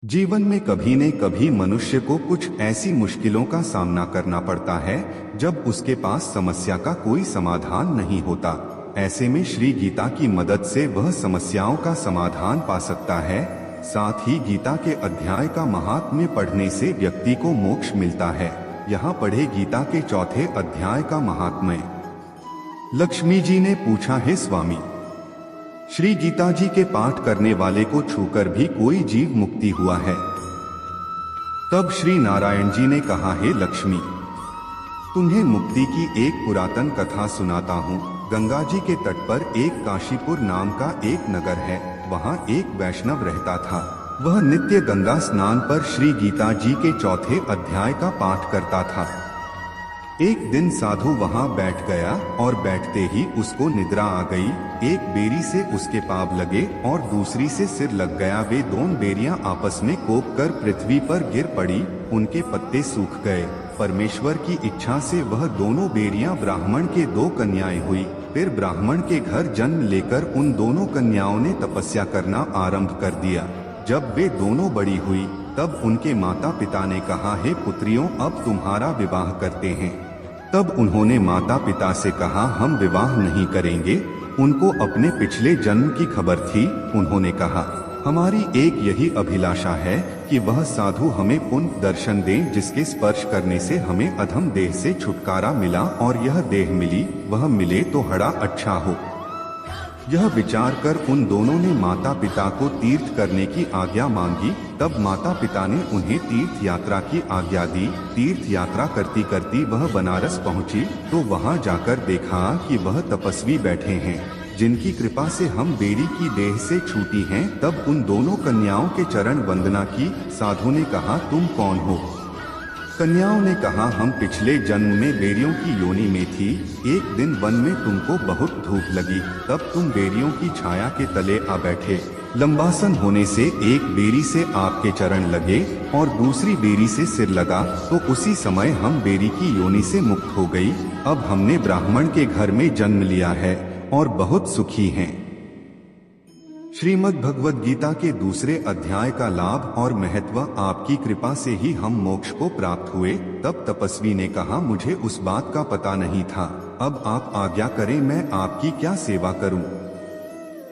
जीवन में कभी न कभी मनुष्य को कुछ ऐसी मुश्किलों का सामना करना पड़ता है जब उसके पास समस्या का कोई समाधान नहीं होता। ऐसे में श्री गीता की मदद से वह समस्याओं का समाधान पा सकता है। साथ ही गीता के अध्याय का महात्म्य पढ़ने से व्यक्ति को मोक्ष मिलता है। यहाँ पढ़े गीता के चौथे अध्याय का महात्म्य। लक्ष्मी जी ने पूछा, हे स्वामी, श्री गीता जी के पाठ करने वाले को छूकर भी कोई जीव मुक्ति हुआ है? तब श्री नारायण जी ने कहा, हे लक्ष्मी, तुम्हें मुक्ति की एक पुरातन कथा सुनाता हूँ। गंगा जी के तट पर एक काशीपुर नाम का एक नगर है। वहाँ एक वैष्णव रहता था। वह नित्य गंगा स्नान पर श्री गीता जी के चौथे अध्याय का पाठ करता था। एक दिन साधु वहां बैठ गया और बैठते ही उसको निद्रा आ गई। एक बेरी से उसके पांव लगे और दूसरी से सिर लग गया। वे दोनों बेरियां आपस में कोप कर पृथ्वी पर गिर पड़ी। उनके पत्ते सूख गए। परमेश्वर की इच्छा से वह दोनों बेरियां ब्राह्मण के दो कन्याएं हुई। फिर ब्राह्मण के घर जन्म लेकर उन दोनों कन्याओं ने तपस्या करना आरंभ कर दिया। जब वे दोनों बड़ी हुई तब उनके माता पिता ने कहा, हे पुत्रियों, अब तुम्हारा विवाह करते हैं। तब उन्होंने माता पिता से कहा, हम विवाह नहीं करेंगे। उनको अपने पिछले जन्म की खबर थी। उन्होंने कहा, हमारी एक यही अभिलाषा है कि वह साधु हमें पुण्य दर्शन दें जिसके स्पर्श करने से हमें अधम देह से छुटकारा मिला और यह देह मिली वह मिले तो बड़ा अच्छा हो। यह विचार कर उन दोनों ने माता पिता को तीर्थ करने की आज्ञा मांगी। तब माता पिता ने उन्हें तीर्थ यात्रा की आज्ञा दी। तीर्थ यात्रा करती करती वह बनारस पहुंची तो वहां जाकर देखा कि वह तपस्वी बैठे हैं जिनकी कृपा से हम बेरी की देह से छूटी हैं। तब उन दोनों कन्याओं के चरण वंदना की। साधु ने कहा, तुम कौन हो? कन्याओं ने कहा, हम पिछले जन्म में बेरियों की योनि में थी। एक दिन वन में तुमको बहुत धूप लगी, तब तुम बेरियों की छाया के तले आ बैठे। लंबासन होने से एक बेरी से आपके चरण लगे और दूसरी बेरी से सिर लगा तो उसी समय हम बेरी की योनि से मुक्त हो गई। अब हमने ब्राह्मण के घर में जन्म लिया है और बहुत सुखी हैं। श्रीमद् भगवद गीता के दूसरे अध्याय का लाभ और महत्व। आपकी कृपा से ही हम मोक्ष को प्राप्त हुए। तब तपस्वी ने कहा, मुझे उस बात का पता नहीं था। अब आप आज्ञा करें, मैं आपकी क्या सेवा करूं?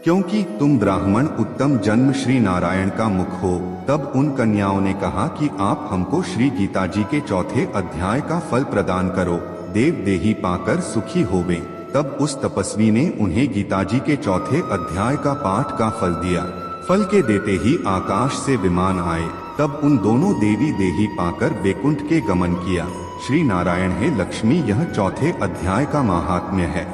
क्योंकि तुम ब्राह्मण उत्तम जन्म श्री नारायण का मुख हो। तब उन कन्याओं ने कहा कि आप हमको श्री गीता जी के चौथे अध्याय का फल प्रदान करो, देव देही पाकर सुखी होवे। तब उस तपस्वी ने उन्हें गीता जी के चौथे अध्याय का पाठ का फल दिया। फल के देते ही आकाश से विमान आए। तब उन दोनों देवी देही पाकर वैकुंठ के गमन किया। श्री नारायण, हे लक्ष्मी, यह चौथे अध्याय का महात्म्य है।